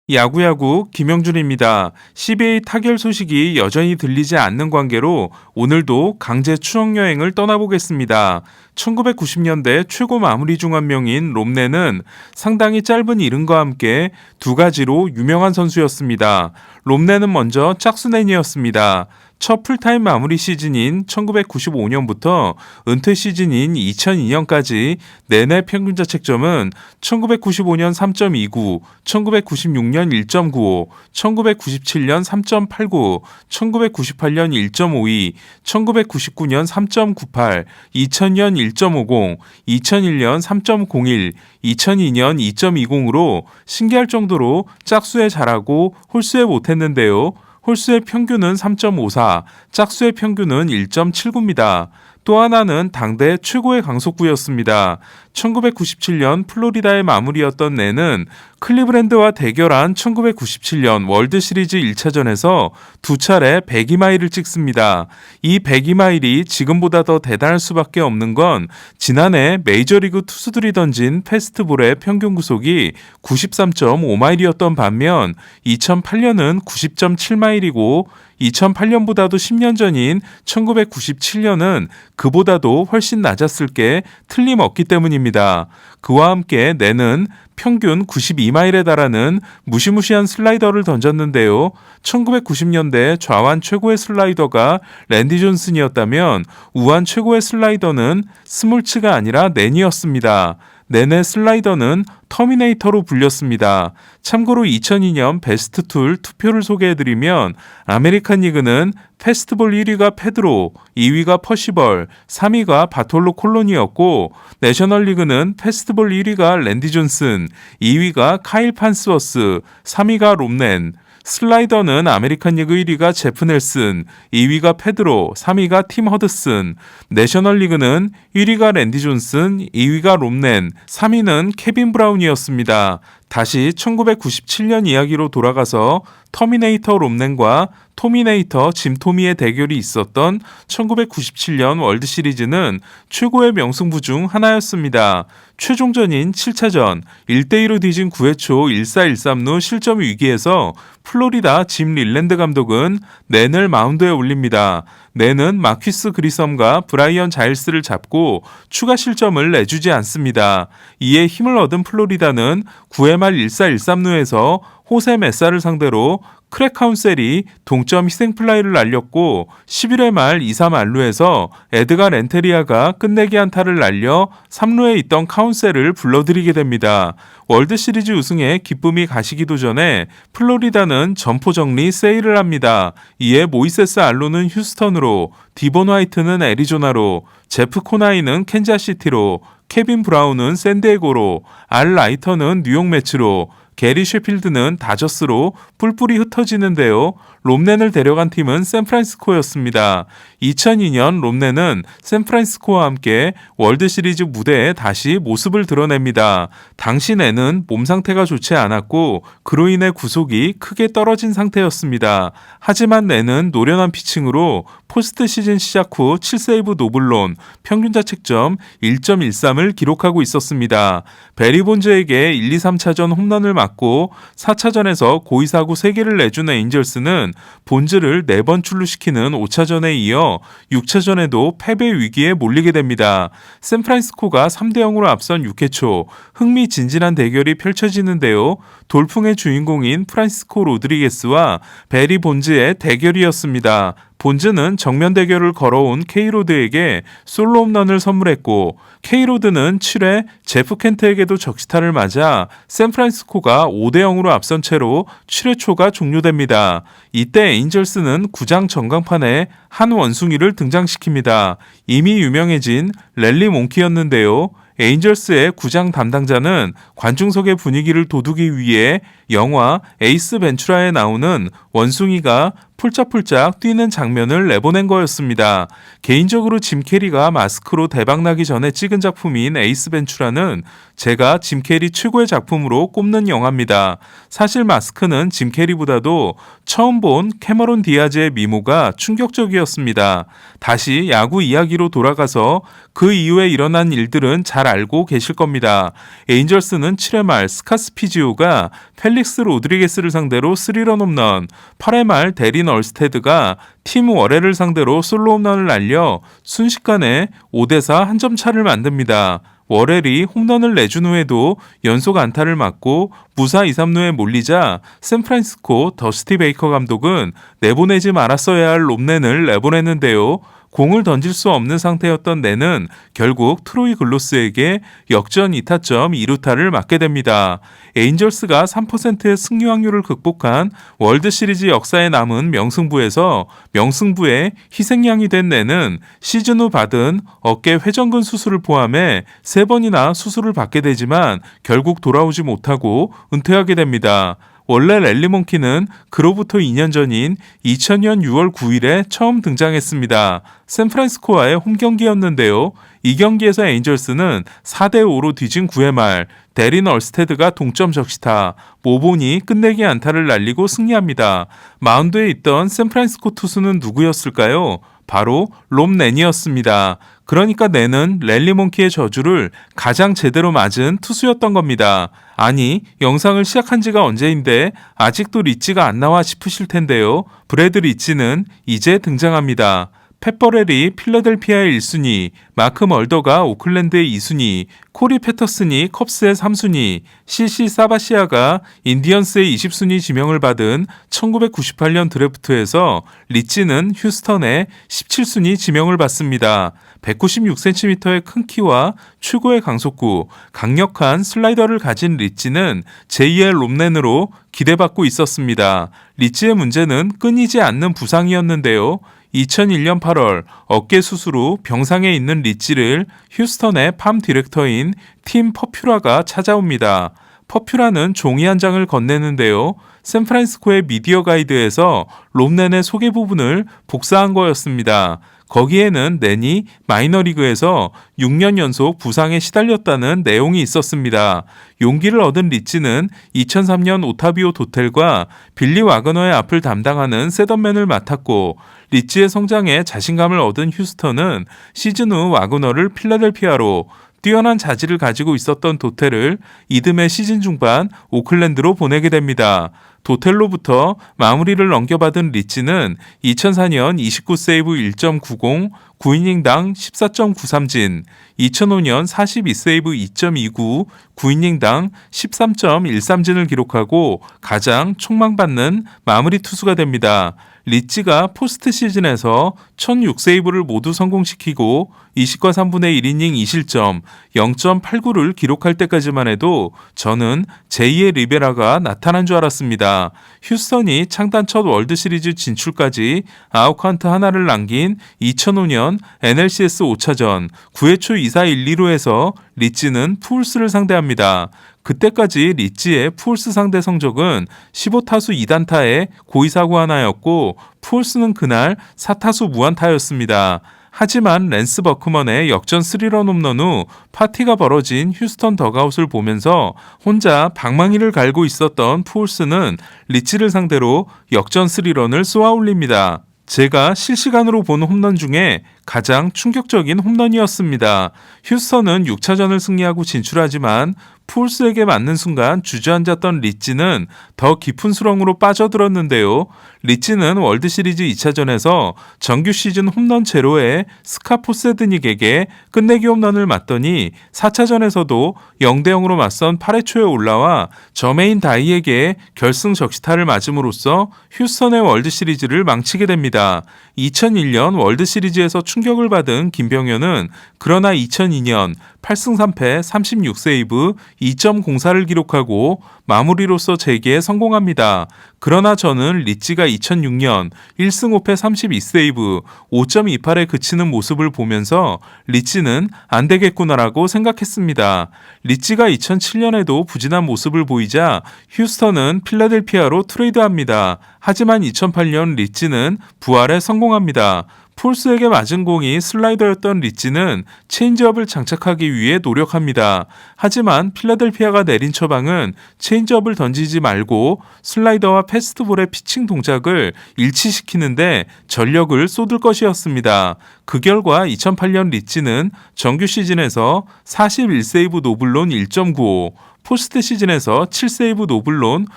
야구야구 김영준입니다. CBA 타결 소식이 여전히 들리지 않는 관계로 오늘도 강제 추억여행을 떠나보겠습니다. 1990년대 최고 마무리 중 한 명인 롬네는 상당히 짧은 이름과 함께 두 가지로 유명한 선수였습니다. 롬네는 먼저 짝수맨이었습니다. 첫 풀타임 마무리 시즌인 1995년부터 은퇴 시즌인 2002년까지 내내 평균 자책점은 1995년 3.29, 1996년 1.95, 1997년 3.89, 1998년 1.52, 1999년 3.98, 2000년 1.50, 2001년 3.01, 2002년 2.20으로 신기할 정도로 짝수에 잘하고 홀수에 못했는데요. 홀수의 평균은 3.54, 짝수의 평균은 1.79입니다. 또 하나는 당대 최고의 강속구였습니다. 1997년 플로리다의 마무리였던 내는 클리브랜드와 대결한 1997년 월드시리즈 1차전에서 두 차례 102마일을 찍습니다. 이 102마일이 지금보다 더 대단할 수밖에 없는 건 지난해 메이저리그 투수들이 던진 패스트볼의 평균 구속이 93.5마일이었던 반면 2008년은 90.7마일이고 2008년보다도 10년 전인 1997년은 그보다도 훨씬 낮았을 게 틀림없기 때문입니다. 그와 함께 내는 평균 92마일에 달하는 무시무시한 슬라이더를 던졌는데요. 1990년대 좌완 최고의 슬라이더가 랜디 존슨이었다면 우완 최고의 슬라이더는 스몰츠가 아니라 낸이었습니다. 낸의 슬라이더는 터미네이터로 불렸습니다. 참고로 2002년 베스트 툴 투표를 소개해드리면 아메리칸 리그는 패스트볼 1위가 페드로, 2위가 퍼시벌, 3위가 바톨로 콜론이었고 내셔널리그는 패스트볼 1위가 랜디 존슨, 2위가 카일 판스워스, 3위가 롬넨, 슬라이더는 아메리칸 리그 1위가 제프 넬슨, 2위가 페드로, 3위가 팀 허드슨, 내셔널리그는 1위가 랜디 존슨, 2위가 롬넨, 3위는 케빈 브라운이었습니다. 다시 1997년 이야기로 돌아가서 터미네이터 롬넨과 토미네이터 짐 토미의 대결이 있었던 1997년 월드시리즈는 최고의 명승부 중 하나였습니다. 최종전인 7차전 1대2로 뒤진 9회 초 1-4-1-3루 실점 위기에서 플로리다 짐 릴랜드 감독은 낸을 마운드에 올립니다. 낸은 마퀴스 그리섬과 브라이언 자일스를 잡고 추가 실점을 내주지 않습니다. 이에 힘을 얻은 플로리다는 9회 말 1-4-1-3루에서 호세 메사를 상대로 크랙 카운셀이 동점 희생플라이를 날렸고 11회 말 2-3안루에서 에드가 렌테리아가 끝내기 안타를 날려 3루에 있던 카운셀을 불러들이게 됩니다. 월드시리즈 우승에 기쁨이 가시기도 전에 플로리다는 점포 정리 세일을 합니다. 이에 모이세스 알론은 휴스턴으로, 디본 화이트는 애리조나로, 제프 코나이는 캔자시티로, 케빈 브라운은 샌디에고로, 알 라이터는 뉴욕 매츠로, 게리 셰필드는 다저스로 뿔뿔이 흩어지는데요. 롬넨을 데려간 팀은 샌프란시스코였습니다. 2002년 롬넨은 샌프란시스코와 함께 월드시리즈 무대에 다시 모습을 드러냅니다. 당시 낸은 몸 상태가 좋지 않았고 그로 인해 구속이 크게 떨어진 상태였습니다. 하지만 낸은 노련한 피칭으로 포스트 시즌 시작 후 7세이브 노블론, 평균 자책점 1.13을 기록하고 있었습니다. 베리 본즈에게 1, 2, 3차전 홈런을 맞고 4차전에서 고의사구 3개를 내준 에인절스는 본즈를 4번 출루시키는 5차전에 이어 6차전에도 패배 위기에 몰리게 됩니다. 샌프란시스코가 3대0으로 앞선 6회 초 흥미진진한 대결이 펼쳐지는데요. 돌풍의 주인공인 프란시스코 로드리게스와 베리 본즈의 대결이었습니다. 본즈는 정면 대결을 걸어온 케이로드에게 솔로 홈런을 선물했고 케이로드는 7회 제프 켄트에게도 적시타를 맞아 샌프란시스코가 5대0으로 앞선 채로 7회 초가 종료됩니다. 이때 에인절스는 구장 전광판에 한 원숭이를 등장시킵니다. 이미 유명해진 랠리 몽키였는데요. 에인절스의 구장 담당자는 관중석의 분위기를 돋우기 위해 영화 에이스 벤츄라에 나오는 원숭이가 폴짝폴짝 뛰는 장면을 내보낸 거였습니다. 개인적으로 짐 캐리가 마스크로 대박나기 전에 찍은 작품인 에이스 벤츄라는 제가 짐 캐리 최고의 작품으로 꼽는 영화입니다. 사실 마스크는 짐 캐리보다도 처음 본 캐머론 디아즈의 미모가 충격적이었습니다. 다시 야구 이야기로 돌아가서 그 이후에 일어난 일들은 잘 알고 계실 겁니다. 에인절스는 7회 말 스카스피지오가 펠릭스 로드리게스를 상대로 3런 홈런, 8회 말 데린 얼스테드가 팀 월해를 상대로 솔로 홈런을 날려 순식간에 5대4 한 점 차를 만듭니다. 월헬이 홈런을 내준 후에도 연속 안타를 맞고 무사 2, 3루에 몰리자 샌프란시스코 더스티 베이커 감독은 내보내지 말았어야 할 롬넨을 내보냈는데요. 공을 던질 수 없는 상태였던 넨은 결국 트로이 글로스에게 역전 2타점 2루타를 맞게 됩니다. 에인절스가 3%의 승리 확률을 극복한 월드시리즈 역사에 남은 명승부에서 명승부의 희생양이 된 넨은 시즌 후 받은 어깨 회전근 수술을 포함해 3번이나 수술을 받게 되지만 결국 돌아오지 못하고 은퇴하게 됩니다. 원래 랠리몽키는 그로부터 2년 전인 2000년 6월 9일에 처음 등장했습니다. 샌프란시스코와의 홈경기였는데요. 이 경기에서 에인절스는 4대5로 뒤진 9회 말 데린 얼스테드가 동점 적시타, 모본이 끝내기 안타를 날리고 승리합니다. 마운드에 있던 샌프란시스코 투수는 누구였을까요? 바로 롬넨이었습니다. 그러니까 넨은 랠리몽키의 저주를 가장 제대로 맞은 투수였던 겁니다. 아니, 영상을 시작한 지가 언제인데 아직도 리치가 안 나와 싶으실 텐데요. 브래드 리치는 이제 등장합니다. 펫버렐이 필라델피아의 1순위, 마크 멀더가 오클랜드의 2순위, 코리 패터슨이 컵스의 3순위, CC 사바시아가 인디언스의 20순위 지명을 받은 1998년 드래프트에서 리치는 휴스턴의 17순위 지명을 받습니다. 196cm의 큰 키와 최고의 강속구, 강력한 슬라이더를 가진 리치는 제2의 롬넨으로 기대받고 있었습니다. 리치의 문제는 끊이지 않는 부상이었는데요. 2001년 8월 어깨 수술 후 병상에 있는 리치를 휴스턴의 팜 디렉터인 팀 퍼퓨라가 찾아옵니다. 퍼퓨라는 종이 한 장을 건네는데요. 샌프란시스코의 미디어 가이드에서 롬넨의 소개 부분을 복사한 거였습니다. 거기에는 넨이 마이너리그에서 6년 연속 부상에 시달렸다는 내용이 있었습니다. 용기를 얻은 리치는 2003년 오타비오 도텔과 빌리 와그너의 앞을 담당하는 셋업맨을 맡았고 리치의 성장에 자신감을 얻은 휴스턴은 시즌 후 와그너를 필라델피아로, 뛰어난 자질을 가지고 있었던 도텔을 이듬해 시즌 중반 오클랜드로 보내게 됩니다. 도텔로부터 마무리를 넘겨받은 리치는 2004년 29세이브 1.90, 9이닝당 14.93진, 2005년 42세이브 2.29, 9이닝당 13.13진을 기록하고 가장 촉망받는 마무리 투수가 됩니다. 리치가 포스트 시즌에서 1006세이브를 모두 성공시키고 20과 3분의 1이닝 2실점 0.89를 기록할 때까지만 해도 저는 제2의 리베라가 나타난 줄 알았습니다. 휴스턴이 창단 첫 월드시리즈 진출까지 아웃카운트 하나를 남긴 2005년 NLCS 5차전 9회 초 2사 1, 2루에서 리치는 푸울스를 상대합니다. 그때까지 리치의 푸울스 상대 성적은 15타수 2단타에 고의사고 하나였고 푸울스는 그날 4타수 무안타였습니다. 하지만 랜스 버크먼의 역전 3런 홈런 후 파티가 벌어진 휴스턴 덕아웃을 보면서 혼자 방망이를 갈고 있었던 푸울스는 리치를 상대로 역전 3런을 쏘아 올립니다. 제가 실시간으로 본 홈런 중에 가장 충격적인 홈런이었습니다. 휴스턴은 6차전을 승리하고 진출하지만 푸울스에게 맞는 순간 주저앉았던 리치는 더 깊은 수렁으로 빠져들었는데요. 리치는 월드시리즈 2차전에서 정규 시즌 홈런 제로의 스카 포세드닉에게 끝내기 홈런을 맞더니 4차전에서도 0대0으로 맞선 8회 초에 올라와 저메인 다이에게 결승 적시타를 맞음으로써 휴스턴의 월드시리즈를 망치게 됩니다. 2001년 월드시리즈에서 충격을 받은 김병현은 그러나 2002년 8승 3패 36세이브 2.04를 기록하고 마무리로서 재기에 성공합니다. 그러나 저는 리치가 2006년 1승 5패 32세이브 5.28에 그치는 모습을 보면서 리치는 안 되겠구나라고 생각했습니다. 리치가 2007년에도 부진한 모습을 보이자 휴스턴은 필라델피아로 트레이드합니다. 하지만 2008년 리치는 부활에 성공합니다. 폴스에게 맞은 공이 슬라이더였던 리치는 체인지업을 장착하기 위해 노력합니다. 하지만 필라델피아가 내린 처방은 체인지업을 던지지 말고 슬라이더와 패스트볼의 피칭 동작을 일치시키는데 전력을 쏟을 것이었습니다. 그 결과 2008년 리치는 정규 시즌에서 41세이브 노블론 1.95, 포스트 시즌에서 7세이브 노블론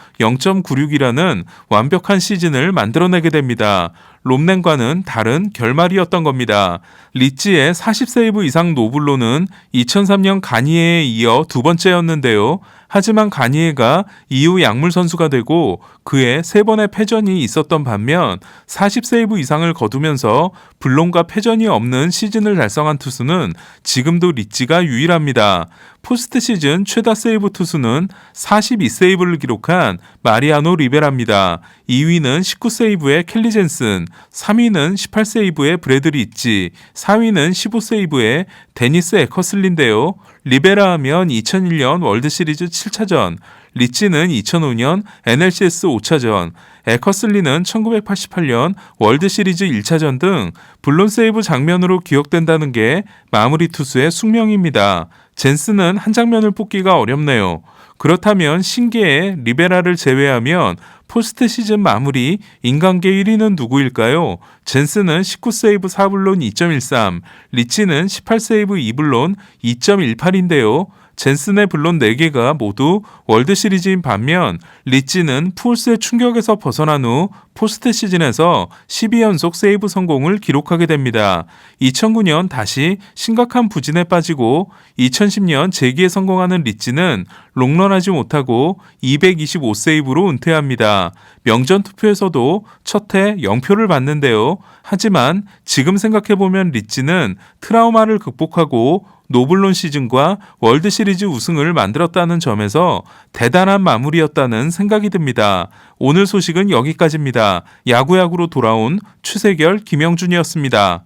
0.96이라는 완벽한 시즌을 만들어내게 됩니다. 롬넨과는 다른 결말이었던 겁니다. 리치의 40세이브 이상 노블론은 2003년 가니에에 이어 두 번째였는데요. 하지만 가니에가 이후 약물 선수가 되고 그의 3번의 패전이 있었던 반면 40세이브 이상을 거두면서 블론과 패전이 없는 시즌을 달성한 투수는 지금도 리치가 유일합니다. 포스트 시즌 최다 세이브 투수는 42세이브를 기록한 마리아노 리베라입니다. 2위는 19세이브의 켈리 젠슨, 3위는 18세이브의 브래드리 있지, 4위는 15세이브의 데니스 에커슬린데요. 리베라 하면 2001년 월드시리즈 7차전, 리치는 2005년 NLCS 5차전, 에커슬리는 1988년 월드시리즈 1차전 등 블론 세이브 장면으로 기억된다는 게 마무리 투수의 숙명입니다. 젠스는 한 장면을 뽑기가 어렵네요. 그렇다면 신기의 리베라를 제외하면 포스트 시즌 마무리 인간계 1위는 누구일까요? 젠스는 19세이브 4블론 2.13, 리치는 18세이브 2블론 2.18인데요. 젠슨의 블론 4개가 모두 월드시리즈인 반면 리치는 푸올스의 충격에서 벗어난 후 포스트 시즌에서 12연속 세이브 성공을 기록하게 됩니다. 2009년 다시 심각한 부진에 빠지고 2010년 재기에 성공하는 리치는 롱런하지 못하고 225세이브로 은퇴합니다. 명전 투표에서도 첫해 0표를 받는데요. 하지만 지금 생각해보면 리치는 트라우마를 극복하고 노블론 시즌과 월드시리즈 우승을 만들었다는 점에서 대단한 마무리였다는 생각이 듭니다. 오늘 소식은 여기까지입니다. 야구야구로 돌아온 추세결 김영준이었습니다.